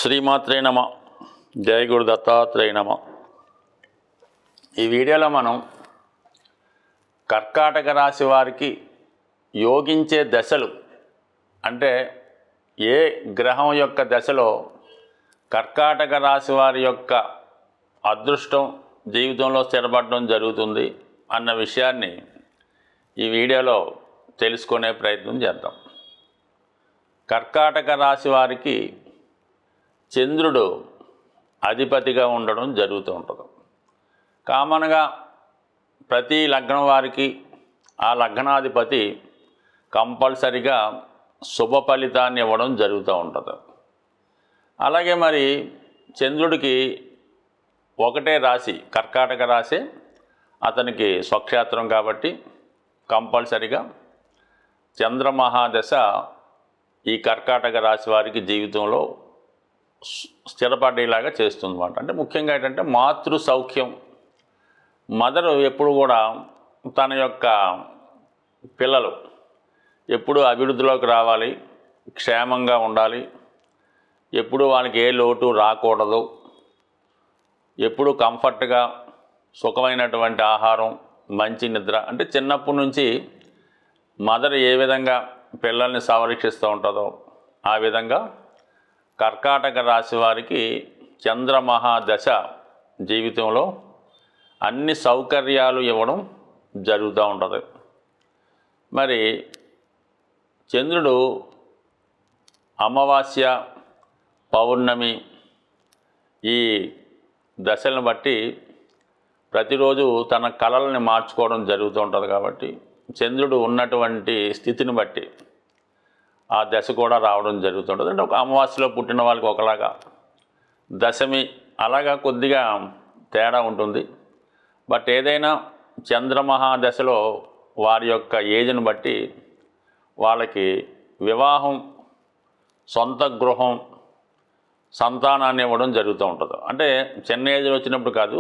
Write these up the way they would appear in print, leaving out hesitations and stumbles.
శ్రీమాత్రే నమ. జయ గురు దత్తాత్రేయ నమ. ఈ వీడియోలో మనం కర్కాటక రాశి వారికి యోగించే దశలు, అంటే ఏ గ్రహం యొక్క దశలో కర్కాటక రాశి వారి యొక్క అదృష్టం జీవితంలో స్థిరపడడం జరుగుతుంది అన్న విషయాన్ని ఈ వీడియోలో తెలుసుకునే ప్రయత్నం చేద్దాం. కర్కాటక రాశి వారికి చంద్రుడు అధిపతిగా ఉండడం జరుగుతూ ఉంటుంది. కామన్గా ప్రతి లగ్నం వారికి ఆ లగ్నాధిపతి కంపల్సరిగా శుభ ఫలితాన్ని ఇవ్వడం జరుగుతూ ఉంటుంది. అలాగే మరి చంద్రుడికి ఒకటే రాశి కర్కాటక రాశి, అతనికి స్వక్షేత్రం కాబట్టి కంపల్సరిగా చంద్రమహాదశ ఈ కర్కాటక రాశి వారికి జీవితంలో స్థిరపడేలాగా చేస్తుందన్నమాట. అంటే ముఖ్యంగా ఏంటంటే మాతృ సౌఖ్యం, మదరు ఎప్పుడు కూడా తన యొక్క పిల్లలు ఎప్పుడు అభివృద్ధిలోకి రావాలి, క్షేమంగా ఉండాలి, ఎప్పుడు వాళ్ళకి ఏ లోటు రాకూడదు, ఎప్పుడు కంఫర్ట్గా సుఖమైనటువంటి ఆహారం, మంచి నిద్ర, అంటే చిన్నప్పటి నుంచి మదర్ ఏ విధంగా పిల్లల్ని సంరక్షిస్తూ ఉంటుందో ఆ విధంగా కర్కాటక రాశి వారికి చంద్రమహాదశ జీవితంలో అన్ని సౌకర్యాలు ఇవ్వడం జరుగుతూ ఉంటుంది. మరి చంద్రుడు అమావాస్య, పౌర్ణమి ఈ దశలను బట్టి ప్రతిరోజు తన కళల్ని మార్చుకోవడం జరుగుతూ ఉంటుంది. కాబట్టి చంద్రుడు ఉన్నటువంటి స్థితిని బట్టి ఆ దశ కూడా రావడం జరుగుతుంటుంది. అంటే ఒక అమావాస్యలో పుట్టిన వాళ్ళకి ఒకలాగా, దశమి అలాగా కొద్దిగా తేడా ఉంటుంది. బట్ ఏదైనా చంద్రమహాదశలో వారి యొక్క ఏజ్ని బట్టి వాళ్ళకి వివాహం, సొంత గృహం, సంతానాన్ని ఇవ్వడం జరుగుతూ ఉంటుంది. అంటే చిన్న ఏజ్లో వచ్చినప్పుడు కాదు,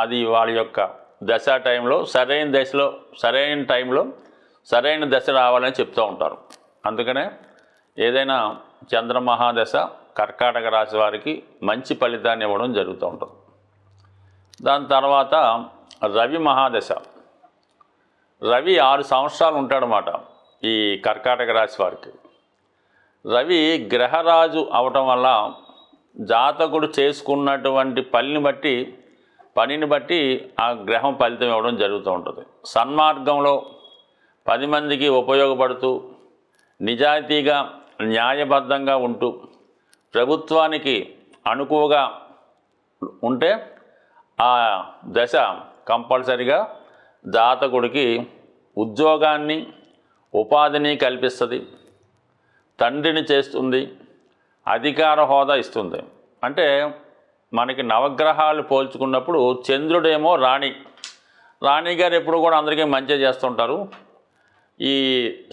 అది వాళ్ళ యొక్క దశ టైంలో సరైన దశలో సరైన టైంలో సరైన దశ రావాలని చెప్తూ ఉంటారు. అందుకనే ఏదైనా చంద్రమహాదశ కర్కాటక రాశి వారికి మంచి ఫలితాన్ని ఇవ్వడం జరుగుతూ ఉంటుంది. దాని తర్వాత రవి మహాదశ. రవి 6 సంవత్సరాలు ఉంటాడనమాట ఈ కర్కాటక రాశి వారికి. రవి గ్రహరాజు అవటం వల్ల జాతకుడు చేసుకున్నటువంటి పనిని బట్టి ఆ గ్రహం ఫలితం ఇవ్వడం జరుగుతూ ఉంటుంది. సన్మార్గంలో 10 మందికి ఉపయోగపడుతూ, నిజాయితీగా న్యాయబద్ధంగా ఉంటూ, ప్రభుత్వానికి అనుకువగా ఉంటే ఆ దశ కంపల్సరిగా జాతకుడికి ఉద్యోగాన్ని, ఉపాధిని కల్పిస్తుంది, తండ్రిని చేస్తుంది, అధికార హోదా ఇస్తుంది. అంటే మనకి నవగ్రహాలు పోల్చుకున్నప్పుడు చంద్రుడేమో రాణిగారు ఎప్పుడు కూడా అందరికీ మంచి చేస్తుంటారు. ఈ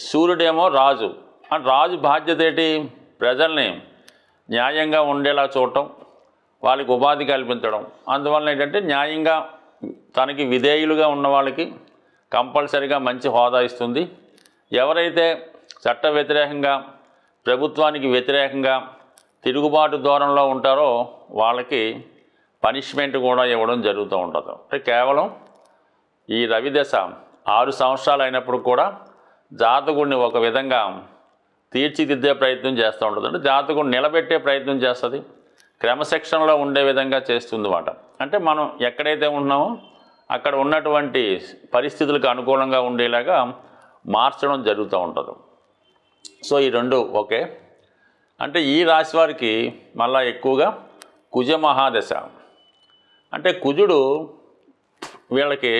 సూర్యుడేమో రాజు. రాజు బాధ్యత ఏంటి? ప్రజల్ని న్యాయంగా ఉండేలా చూడటం, వాళ్ళకి ఉపాధి కల్పించడం. అందువలన ఏంటంటే న్యాయంగా తనకి విధేయులుగా ఉన్న వాళ్ళకి కంపల్సరిగా మంచి హోదా ఇస్తుంది. ఎవరైతే చట్ట వ్యతిరేకంగా, ప్రభుత్వానికి వ్యతిరేకంగా తిరుగుబాటు ధోరణిలో ఉంటారో వాళ్ళకి పనిష్మెంట్ కూడా ఇవ్వడం జరుగుతూ ఉంటుంది. అంటే కేవలం ఈ రవి దశ 6 సంవత్సరాలు అయినప్పుడు కూడా జాతకుడిని ఒక విధంగా తీర్చిదిద్దే ప్రయత్నం చేస్తూ ఉంటుంది. అంటే జాతకుడిని నిలబెట్టే ప్రయత్నం చేస్తుంది, క్రమశిక్షణలో ఉండే విధంగా చేస్తుంది అన్నమాట. అంటే మనం ఎక్కడైతే ఉన్నామో అక్కడ ఉన్నటువంటి పరిస్థితులకు అనుకూలంగా ఉండేలాగా మార్చడం జరుగుతూ ఉంటుంది. సో ఈ రెండు ఓకే. అంటే ఈ రాశి వారికి మళ్ళీ ఎక్కువగా కుజ మహాదశ. అంటే కుజుడు వీళ్ళకి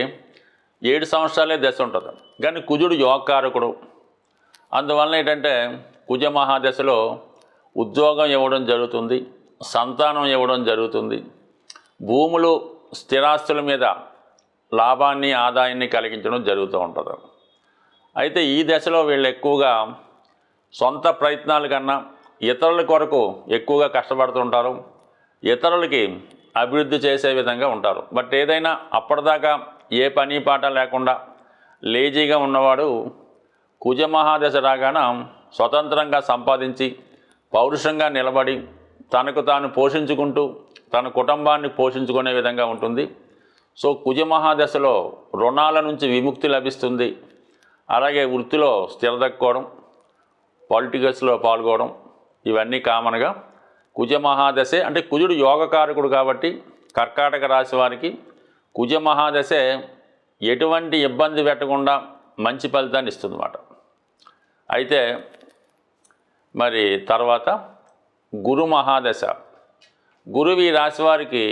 7 సంవత్సరాలే దశ ఉంటుంది, కానీ కుజుడు యోగకారకుడు. అందువలన ఏంటంటే కుజ మహాదశలో ఉద్యోగం ఇవ్వడం జరుగుతుంది, సంతానం ఇవ్వడం జరుగుతుంది, భూములు, స్థిరాస్తుల మీద లాభాన్ని, ఆదాయాన్ని కలిగించడం జరుగుతూ ఉంటుంది. అయితే ఈ దశలో వీళ్ళు ఎక్కువగా సొంత ప్రయత్నాల కన్నా ఇతరుల కొరకు ఎక్కువగా కష్టపడుతుంటారు, ఇతరులకి అభివృద్ధి చేసే విధంగా ఉంటారు. బట్ ఏదైనా అప్పటిదాకా ఏ పని పాట లేకుండా లేజీగా ఉన్నవాడు కుజ మహాదశ రాగానే స్వతంత్రంగా సంపాదించి పౌరుషంగా నిలబడి తనకు తాను పోషించుకుంటూ తన కుటుంబాన్ని పోషించుకునే విధంగా ఉంటుంది. సో కుజమహాదశలో రుణాల నుంచి విముక్తి లభిస్తుంది. అలాగే వృత్తిలో స్థిరదక్కోవడం, పాలిటికల్స్లో పాల్గొనడం ఇవన్నీ కామన్గా కుజమహాదశే. అంటే కుజుడు యోగకారకుడు కాబట్టి కర్కాటక రాశి వారికి కుజమహాదశే ఎటువంటి ఇబ్బంది పెట్టకుండా మంచి ఫలితాన్ని ఇస్తుందన్నమాట. అయితే మరి తర్వాత గురు మహాదశ. గురువు ఈ రాశి వారికి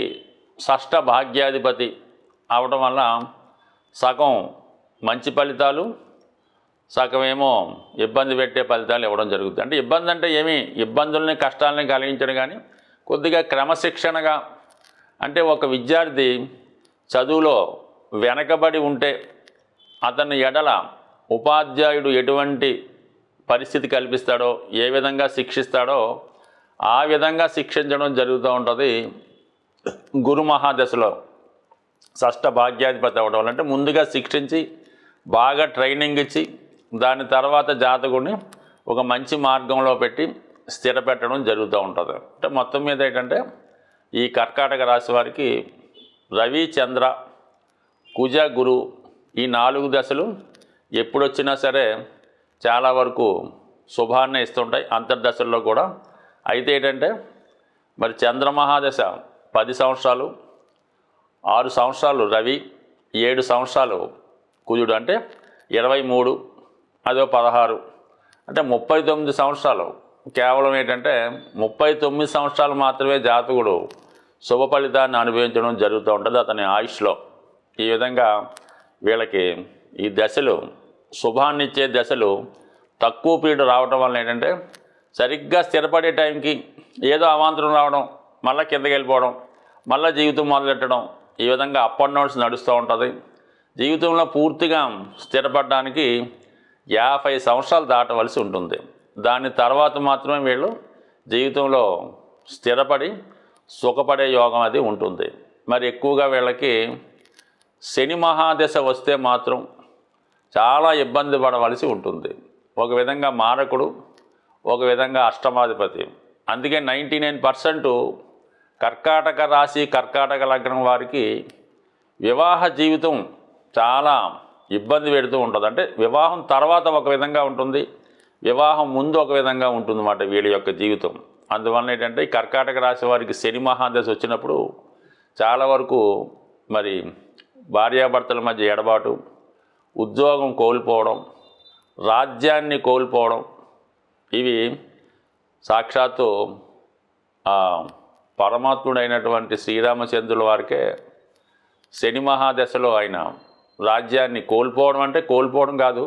షష్ఠ భాగ్యాధిపతి అవడం వల్ల సగం మంచి ఫలితాలు, సగమేమో ఇబ్బంది పెట్టే ఫలితాలు ఇవ్వడం జరుగుతుంది. అంటే ఇబ్బంది అంటే ఏమీ ఇబ్బందుల్ని కష్టాలని కలిగించడం కానీ కొద్దిగా క్రమశిక్షణగా, అంటే ఒక విద్యార్థి చదువులో వెనకబడి ఉంటే అతని ఎడల ఉపాధ్యాయుడు ఎటువంటి పరిస్థితి కల్పిస్తాడో, ఏ విధంగా శిక్షిస్తాడో ఆ విధంగా శిక్షించడం జరుగుతూ ఉంటుంది గురు మహాదశలో. షష్ఠ భాగ్యాధిపతి అవ్వడం వల్ల అంటే ముందుగా శిక్షించి బాగా ట్రైనింగ్ ఇచ్చి దాని తర్వాత జాతకుడిని ఒక మంచి మార్గంలో పెట్టి స్థిరపెట్టడం జరుగుతూ ఉంటుంది. అంటే మొత్తం మీద ఏంటంటే ఈ కర్కాటక రాశి వారికి రవి, చంద్ర, కుజ, గురు ఈ 4 దశలు ఎప్పుడొచ్చినా సరే చాలా వరకు శుభాన్ని ఇస్తుంటాయి అంతర్దశల్లో కూడా. అయితే ఏంటంటే మరి చంద్రమహాదశ 10 సంవత్సరాలు, 6 సంవత్సరాలు రవి, 7 సంవత్సరాలు కుజుడు అంటే 23, అదో 16 అంటే 39 సంవత్సరాలు. కేవలం ఏంటంటే 39 సంవత్సరాలు మాత్రమే జాతకుడు శుభ ఫలితాన్ని అనుభవించడం జరుగుతూ ఉంటుంది అతని ఆయుష్లో. ఈ విధంగా వీళ్ళకి ఈ దశలు శుభాన్నిచ్చే దశలు తక్కువ పీరియడ్ రావడం వల్ల ఏంటంటే సరిగ్గా స్థిరపడే టైంకి ఏదో అవాంతరం రావడం, మళ్ళీ కిందకి వెళ్ళిపోవడం, మళ్ళీ జీవితం మొదలెట్టడం, ఈ విధంగా అప్ అండ్ డౌన్స్ నడుస్తూ ఉంటుంది. జీవితంలో పూర్తిగా స్థిరపడడానికి 50 సంవత్సరాలు దాటవలసి ఉంటుంది. దాని తర్వాత మాత్రమే వీళ్ళు జీవితంలో స్థిరపడి సుఖపడే యోగం అది ఉంటుంది. మరి ఎక్కువగా వీళ్ళకి శని మహాదశ వస్తే మాత్రం చాలా ఇబ్బంది పడవలసి ఉంటుంది. ఒక విధంగా మారకుడు, ఒక విధంగా అష్టమాధిపతి. అందుకే 99% కర్కాటక రాశి, కర్కాటక లగ్నం వారికి వివాహ జీవితం చాలా ఇబ్బంది పెడుతూ ఉంటుంది. అంటే వివాహం తర్వాత ఒక విధంగా ఉంటుంది, వివాహం ముందు ఒక విధంగా ఉంటుందన్నమాట వీళ్ళ యొక్క జీవితం. అందువల్ల ఏంటంటే ఈ కర్కాటక రాశి వారికి శని మహాదశ వచ్చినప్పుడు చాలా వరకు మరి భార్యాభర్తల మధ్య ఎడబాటు, ఉద్యోగం కోల్పోవడం, రాజ్యాన్ని కోల్పోవడం, ఇవి సాక్షాత్తు పరమాత్ముడైనటువంటి శ్రీరామచంద్రుల వారికే శని మహాదశలో ఆయన రాజ్యాన్ని కోల్పోవడం, అంటే కోల్పోవడం కాదు,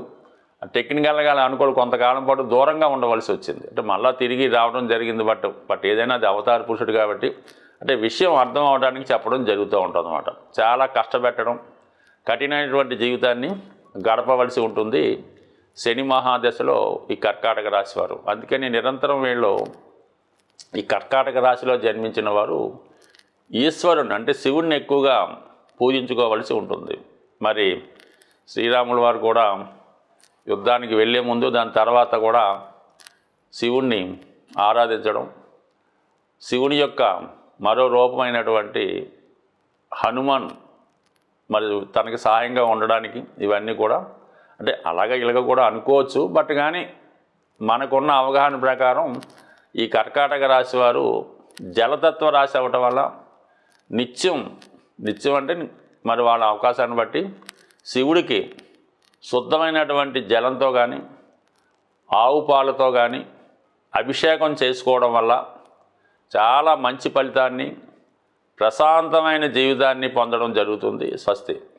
టెక్నికల్గా అనుకోవాలి కొంతకాలం పాటు దూరంగా ఉండవలసి వచ్చింది. అంటే మళ్ళీ తిరిగి రావడం జరిగింది. బట్ ఏదైనా అది అవతార పురుషుడు కాబట్టి అంటే విషయం అర్థం అవడానికి చెప్పడం జరుగుతూ ఉంటుంది అన్నమాట. చాలా కష్టపెట్టడం, కఠినమైనటువంటి జీవితాన్ని గడపవలసి ఉంటుంది శని మహాదశలో ఈ కర్కాటక రాశి వారు. అందుకని నిరంతరం వీళ్ళు ఈ కర్కాటక రాశిలో జన్మించిన వారు ఈశ్వరుని అంటే శివుణ్ణి ఎక్కువగా పూజించుకోవలసి ఉంటుంది. మరి శ్రీరాముల వారు కూడా యుద్ధానికి వెళ్ళే ముందు దాని తర్వాత కూడా శివుణ్ణి ఆరాధించడం, శివుని యొక్క మరో రూపమైనటువంటి హనుమాన్ మరి తనకి సహాయంగా ఉండడానికి ఇవన్నీ కూడా అంటే అలాగ ఇలాగ కూడా అనుకోవచ్చు. బట్ కానీ మనకున్న అవగాహన ప్రకారం ఈ కర్కాటక రాశి వారు జలతత్వ రాశి అవ్వటం వల్ల నిత్యం అంటే మరి వాళ్ళ అవకాశాన్ని బట్టి శివుడికి శుద్ధమైనటువంటి జలంతో కానీ ఆవు పాలతో కానీ అభిషేకం చేసుకోవడం వల్ల చాలా మంచి ఫలితాన్ని, ప్రశాంతమైన జీవితాన్ని పొందడం జరుగుతుంది. స్వస్తి.